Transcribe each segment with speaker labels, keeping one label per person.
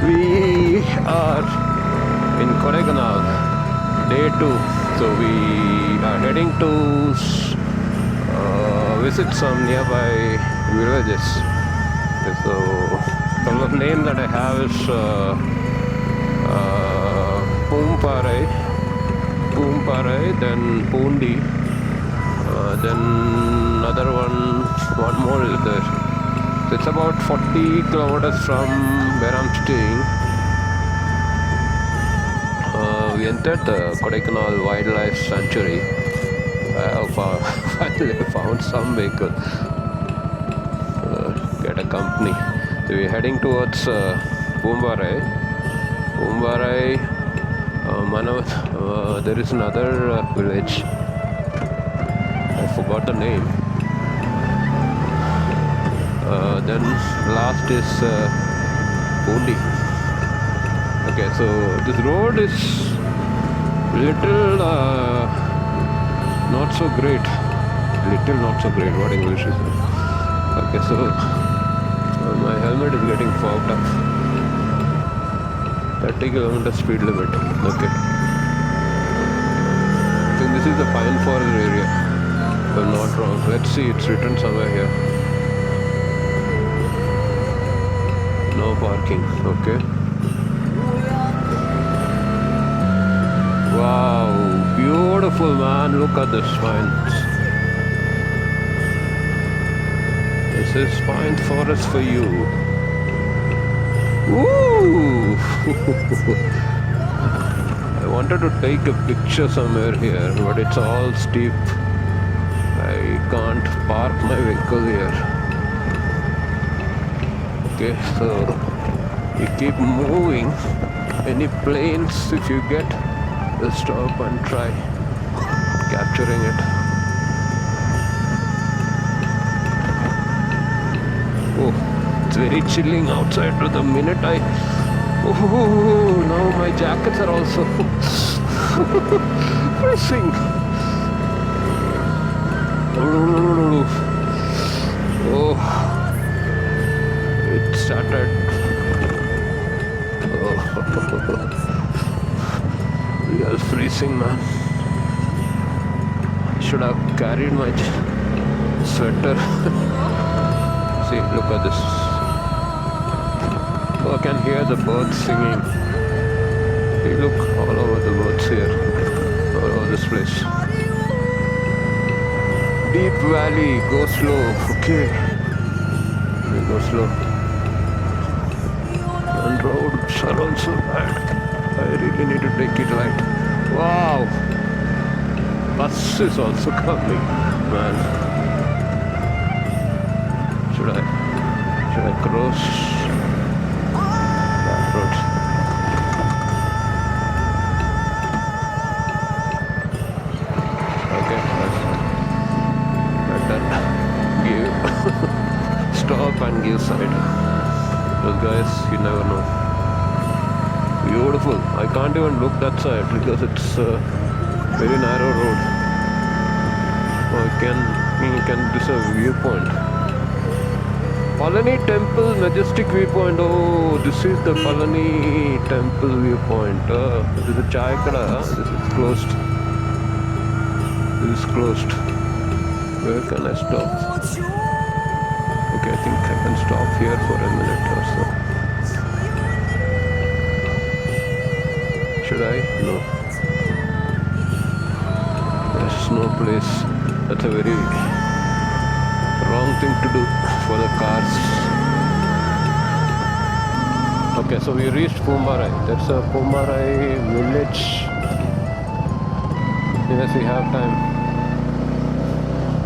Speaker 1: We are in Kodaikanal, day 2. So we are heading to visit some nearby villages. So some of the names that I have is Poombarai, then Poondu, then another one more is there. So it's about 40 kilometers from where I'm staying. We entered the Kodaikanal Wildlife Sanctuary. I have finally found some vehicle. Get a company. So we're heading towards Poombarai. There is another village. I forgot the name. Then last is Poondu. Okay, so this road is little not so great. Little not so great. What English is it? Okay, so my helmet is getting fogged up. 30 km speed limit. Okay. I think this is the pine forest area. If I'm not wrong. Let's see, it's written somewhere here. No parking. Okay. Wow, beautiful, man. Look at this pines. This is pine forest for you. Woo! I wanted to take a picture somewhere here, but it's all steep. I can't park my vehicle here. Okay, so you keep moving. Any planes, if you get, just stop and try capturing it. Oh, it's very chilling outside. The minute now my jackets are also freezing. Oh, it started. We are freezing, man. Should have carried my sweater. See, look at this. Oh, I can hear the birds singing. Hey, look, all over the birds here. All over this place. Deep valley, go slow. Okay. We go slow. And roads are also bad. I really need to take it right. Wow! Bus is also coming, man. Should I cross that road? Okay, better give stop and give side. Those guys, you never know. Beautiful. I can't even look that side because it's a very narrow road. This is a viewpoint. Palani Temple Majestic Viewpoint. Oh, this is the Palani Temple viewpoint. This is a chai kada. This is closed. This is closed. Where can I stop? Okay, I think I can stop here for a minute or so. Should I? No. There's no place. That's a very wrong thing to do for the cars. Okay, so we reached Poombarai. There's a Poombarai village. Yes, we have time.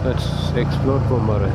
Speaker 1: Let's explore Poombarai.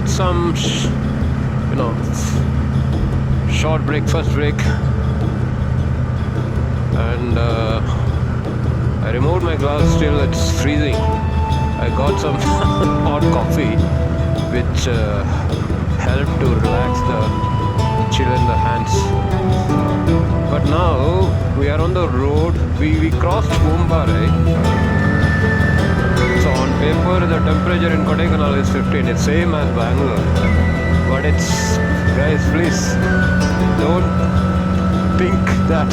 Speaker 1: Some short breakfast break, and I removed my gloves. Still it's freezing. I got some hot coffee which helped to relax the chill in the hands. But now we are on the road. We crossed Poombarai. So on paper the temperature in Kodaikanal is 15, it's same as Bangalore, but it's, guys, please don't think that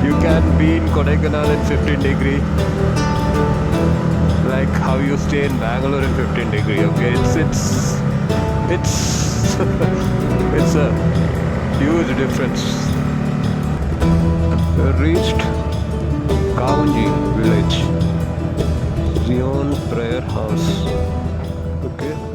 Speaker 1: you can be in Kodaikanal in 15 degree like how you stay in Bangalore in 15 degree. Okay, it's it's a huge difference. We reached Kaunji village, Zion prayer house. Okay.